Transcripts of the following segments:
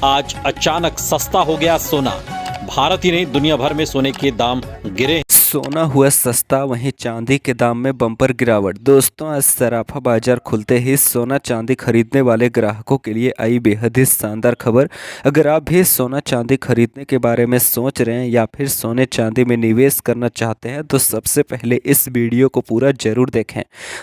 आज अचानक सस्ता हो गया सोना। भारत ही नहीं दुनिया भर में सोने के दाम गिरे। सोना हुआ सस्ता, वहीं चांदी के दाम में बम्पर गिरावट। दोस्तों, आज सराफा बाजार खुलते ही सोना चांदी खरीदने वाले ग्राहकों के लिए आई बेहद ही शानदार खबर। अगर आप भी सोना चांदी खरीदने के बारे में सोच रहे हैं या फिर सोने चांदी में निवेश करना चाहते हैं तो सबसे पहले इस वीडियो को पूरा जरूर देखें।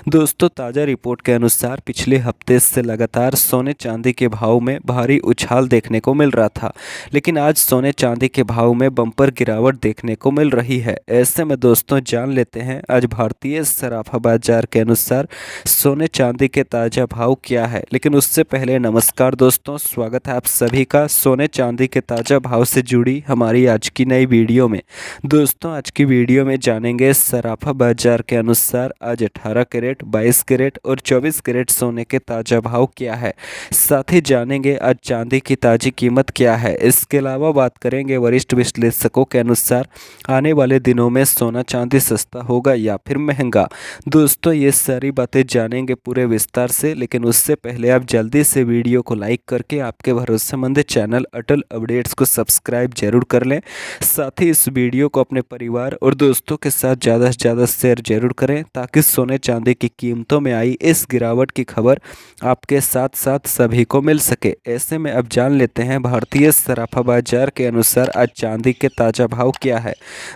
दोस्तों, ताज़ा रिपोर्ट के अनुसार पिछले हफ्ते से लगातार सोने चांदी के भाव में भारी उछाल देखने को मिल रहा था, लेकिन आज सोने चांदी के भाव में बम्पर गिरावट देखने को मिल रही है। ऐसे में दोस्तों, जान लेते हैं आज भारतीय सराफा बाजार के अनुसार सोने चांदी के ताज़ा भाव क्या है। लेकिन उससे पहले नमस्कार दोस्तों, स्वागत है आप सभी का सोने चांदी के ताज़ा भाव से जुड़ी हमारी आज की नई वीडियो में। दोस्तों, आज की वीडियो में जानेंगे सराफा बाजार के अनुसार आज 18 कैरेट, 22 कैरेट और 24 कैरेट सोने के ताज़ा भाव क्या है। साथ ही जानेंगे आज चांदी की ताज़ी कीमत क्या है। इसके अलावा बात करेंगे वरिष्ठ विश्लेषकों के अनुसार आने वाले दिनों में सोना चांदी सस्ता होगा या फिर महंगा। दोस्तों, ये सारी बातें जानेंगे पूरे विस्तार से, लेकिन उससे पहले आप जल्दी से वीडियो को लाइक करके आपके भरोसेमंद चैनल अटल अपडेट्स को सब्सक्राइब जरूर कर लें। साथ ही इस वीडियो को अपने परिवार और दोस्तों के साथ ज़्यादा से ज़्यादा शेयर जरूर करें, ताकि सोने चांदी की कीमतों में आई इस गिरावट की खबर आपके साथ साथ सभी को मिल सके। ऐसे में अब जान लेते हैं भारतीय सराफा बाजार के अनुसार आज चांदी के ताज़ा भाव क्या है।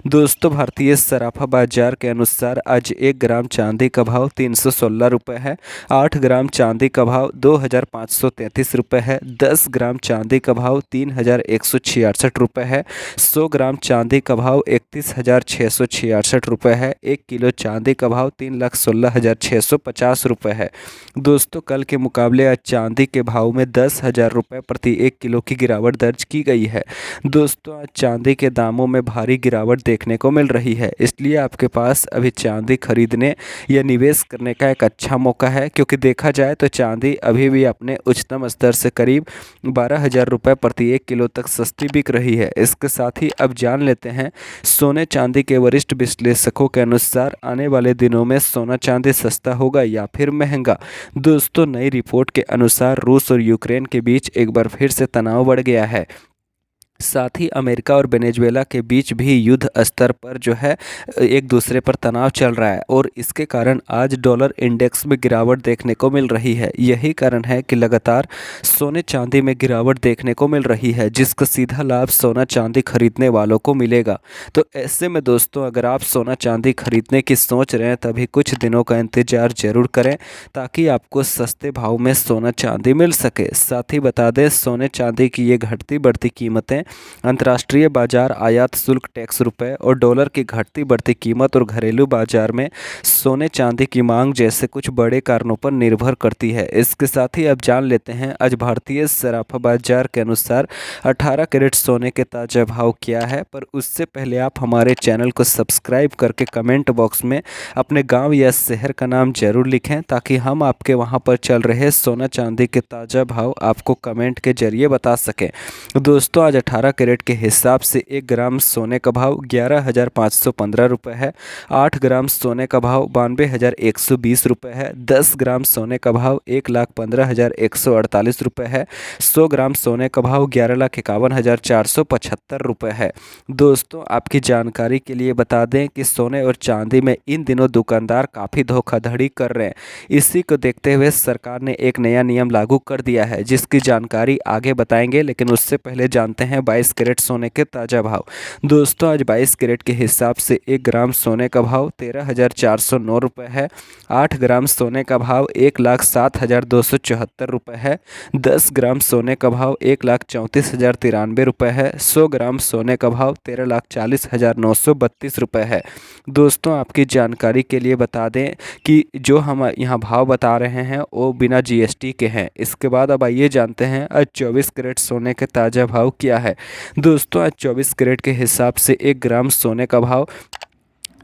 दोस्तों, भारतीय सराफा बाजार के अनुसार आज 1 ग्राम चांदी का भाव 316 रुपये है। 8 ग्राम चांदी का भाव 2533 रुपये है। 10 ग्राम चांदी का भाव 3166 रुपये है। 100 ग्राम चांदी का भाव 31,666 रुपये है। 1 किलो चांदी का भाव 3,16,650 रुपये है। दोस्तों, कल के मुकाबले आज चांदी के भाव में 10,000 रुपये प्रति 1 किलो की गिरावट दर्ज की गई है। दोस्तों, आज चांदी के दामों में भारी गिरावट देखने को मिल रही है, इसलिए आपके पास अभी चांदी खरीदने या निवेश करने का एक अच्छा मौका है, क्योंकि देखा जाए तो चांदी अभी भी अपने उच्चतम स्तर से करीब 12,000 रुपये प्रति 1 किलो तक सस्ती बिक रही है। इसके साथ ही अब जान लेते हैं सोने चांदी के वरिष्ठ विश्लेषकों के अनुसार आने वाले दिनों में सोना चांदी सस्ता होगा या फिर महंगा। दोस्तों, नई रिपोर्ट के अनुसार रूस और यूक्रेन के बीच एक बार फिर से तनाव बढ़ गया है। साथ ही अमेरिका और वेनेजुएला के बीच भी युद्ध स्तर पर जो है एक दूसरे पर तनाव चल रहा है, और इसके कारण आज डॉलर इंडेक्स में गिरावट देखने को मिल रही है। यही कारण है कि लगातार सोने चांदी में गिरावट देखने को मिल रही है, जिसका सीधा लाभ सोना चांदी खरीदने वालों को मिलेगा। तो ऐसे में दोस्तों, अगर आप सोना चांदी खरीदने की सोच रहे हैं तभी कुछ दिनों का इंतजार जरूर करें, ताकि आपको सस्ते भाव में सोना चांदी मिल सके। साथ ही बता दें, सोने चांदी की ये घटती बढ़ती कीमतें अंतर्राष्ट्रीय बाजार, आयात शुल्क, टैक्स रुपए और डॉलर की घटती बढ़ती कीमत और घरेलू बाजार में सोने चांदी की मांग जैसे कुछ बड़े कारणों पर निर्भर करती है। इसके साथ ही अब जान लेते हैं आज भारतीय सराफा बाजार के अनुसार 18 कैरेट सोने के ताज़ा भाव क्या है। पर उससे पहले आप हमारे चैनल को सब्सक्राइब करके कमेंट बॉक्स में अपने गाँव या शहर का नाम जरूर लिखें, ताकि हम आपके वहाँ पर चल रहे सोना चांदी के ताज़ा भाव आपको कमेंट के जरिए बता सकें। दोस्तों, आज 18 कैरेट के हिसाब से 1 ग्राम सोने का भाव 11,515 रुपये है। 8 ग्राम सोने का भाव 92,120 रुपये है। 10 ग्राम सोने का भाव 1,15,148 रुपये है। 100 ग्राम सोने का भाव 11,51,475 रुपये है। दोस्तों, आपकी जानकारी के लिए बता दें कि सोने और चांदी में इन दिनों दुकानदार काफ़ी धोखाधड़ी कर रहे हैं। इसी को देखते हुए सरकार ने एक नया नियम लागू कर दिया है, जिसकी जानकारी आगे बताएंगे, लेकिन उससे पहले जानते हैं 22 कैरेट सोने के ताज़ा भाव। दोस्तों, आज 22 कैरेट के हिसाब से 1 ग्राम सोने का भाव 13,409 रुपये है। 8 ग्राम सोने का भाव 1,07,274 रुपये है। 10 ग्राम सोने का भाव 1,34,093 रुपये है। 100 ग्राम सोने का भाव 13,40,932 रुपये है। दोस्तों, आपकी जानकारी के लिए बता दें कि जो हम यहाँ भाव बता रहे हैं वो बिना GST के हैं। इसके बाद अब आइए जानते हैं आज 24 कैरेट सोने के ताज़ा भाव क्या है। दोस्तों, आज 24 कैरेट के हिसाब से 1 ग्राम सोने का भाव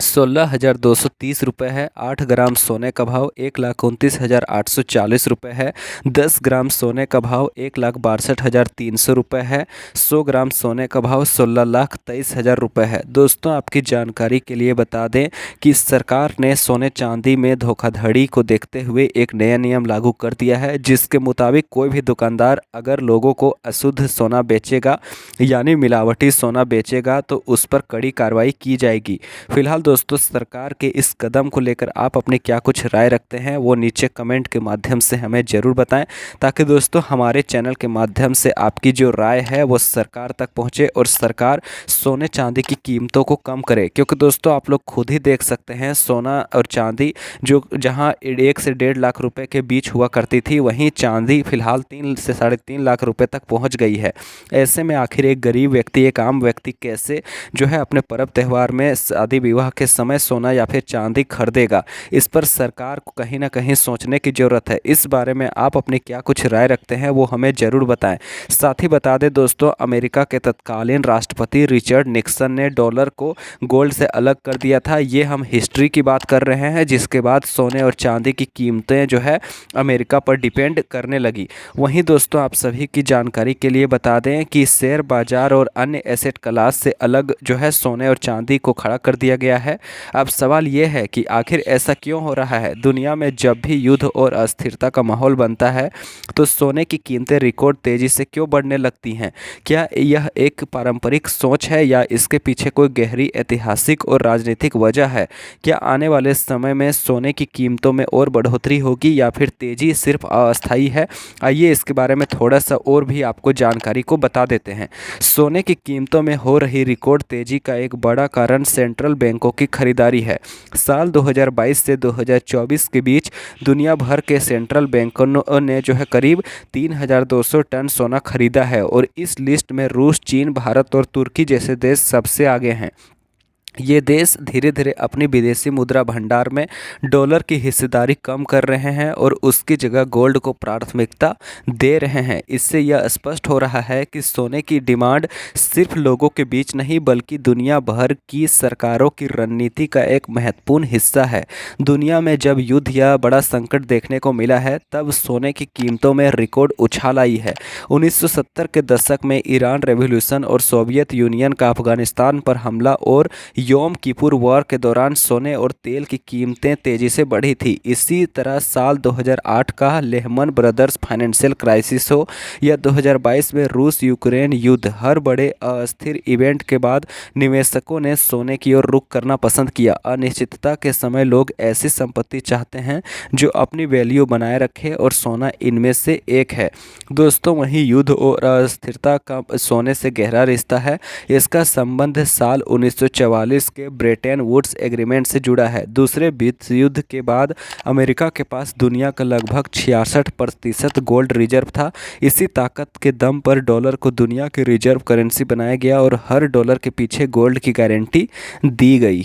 16,230 रुपये है। 8 ग्राम सोने का भाव 1,29,840 रुपये है। 10 ग्राम सोने का भाव 1,62,300 रुपये है। 100 ग्राम सोने का भाव 16,23,000 रुपये है। दोस्तों, आपकी जानकारी के लिए बता दें कि सरकार ने सोने चांदी में धोखाधड़ी को देखते हुए एक नया नियम लागू कर दिया है, जिसके मुताबिक कोई भी दुकानदार अगर लोगों को अशुद्ध सोना बेचेगा यानी मिलावटी सोना बेचेगा तो उस पर कड़ी कार्रवाई की जाएगी। फिलहाल दोस्तों, सरकार के इस कदम को लेकर आप अपने क्या कुछ राय रखते हैं वो नीचे कमेंट के माध्यम से हमें ज़रूर बताएं, ताकि दोस्तों हमारे चैनल के माध्यम से आपकी जो राय है वो सरकार तक पहुंचे और सरकार सोने चांदी की कीमतों को कम करे। क्योंकि दोस्तों, आप लोग खुद ही देख सकते हैं, सोना और चांदी जो जहां 1 से 1.5 लाख रुपए के बीच हुआ करती थी, वहीं चांदी फिलहाल 3 से 3.5 लाख रुपए तक पहुँच गई है। ऐसे में आखिर एक गरीब व्यक्ति, एक आम व्यक्ति कैसे जो है अपने पर्व त्यौहार में, शादी विवाह के समय सोना या फिर चांदी खरीदेगा? इस पर सरकार को कहीं ना कहीं सोचने की ज़रूरत है। इस बारे में आप अपने क्या कुछ राय रखते हैं वो हमें ज़रूर बताएं। साथ ही बता दें दोस्तों, अमेरिका के तत्कालीन राष्ट्रपति रिचर्ड निक्सन ने डॉलर को गोल्ड से अलग कर दिया था। ये हम हिस्ट्री की बात कर रहे हैं, जिसके बाद सोने और चांदी की कीमतें जो है अमेरिका पर डिपेंड करने लगी। वहीं दोस्तों, आप सभी की जानकारी के लिए बता दें कि शेयर बाजार और अन्य एसेट क्लास से अलग जो है सोने और चांदी को खड़ा कर दिया गया है। अब सवाल ये है कि आखिर ऐसा क्यों हो रहा है? दुनिया में जब भी युद्ध और अस्थिरता का माहौल बनता है तो सोने की कीमतें रिकॉर्ड तेज़ी से क्यों बढ़ने लगती हैं? क्या यह एक पारंपरिक सोच है या इसके पीछे कोई गहरी ऐतिहासिक और राजनीतिक वजह है? क्या आने वाले समय में सोने की कीमतों में और बढ़ोतरी होगी या फिर तेज़ी सिर्फ अस्थायी है? आइए इसके बारे में थोड़ा सा और भी आपको जानकारी को बता देते हैं। सोने की कीमतों में हो रही रिकॉर्ड तेज़ी का एक बड़ा कारण सेंट्रल बैंकों की खरीदारी है। साल 2022 से 2024 के बीच दुनिया भर के सेंट्रल बैंकों ने जो है करीब 3,200 टन सोना खरीदा है और इस लिस्ट में रूस, चीन, भारत और तुर्की जैसे देश सबसे आगे हैं। ये देश धीरे धीरे अपनी विदेशी मुद्रा भंडार में डॉलर की हिस्सेदारी कम कर रहे हैं और उसकी जगह गोल्ड को प्राथमिकता दे रहे हैं। इससे यह स्पष्ट हो रहा है कि सोने की डिमांड सिर्फ लोगों के बीच नहीं बल्कि दुनिया भर की सरकारों की रणनीति का एक महत्वपूर्ण हिस्सा है। दुनिया में जब युद्ध या बड़ा संकट देखने को मिला है तब सोने की कीमतों में रिकॉर्ड उछाल आई है। 1970 के दशक में ईरान रेवोल्यूशन और सोवियत यूनियन का अफगानिस्तान पर हमला और योम किपुर वॉर के दौरान सोने और तेल की कीमतें तेजी से बढ़ी थी। इसी तरह साल 2008 का लेहमन ब्रदर्स फाइनेंशियल क्राइसिस हो या 2022 में रूस यूक्रेन युद्ध, हर बड़े अस्थिर इवेंट के बाद निवेशकों ने सोने की ओर रुख करना पसंद किया। अनिश्चितता के समय लोग ऐसी संपत्ति चाहते हैं जो अपनी वैल्यू बनाए रखे और सोना इनमें से एक है। दोस्तों, वहीं युद्ध और अस्थिरता का सोने से गहरा रिश्ता है। इसका संबंध साल 1944 के ब्रेटन वुड्स एग्रीमेंट से जुड़ा है। दूसरे विश्व युद्ध के बाद अमेरिका के पास दुनिया का लगभग 66% गोल्ड रिजर्व था। इसी ताकत के दम पर डॉलर को दुनिया की रिजर्व करेंसी बनाया गया और हर डॉलर के पीछे गोल्ड की गारंटी दी गई।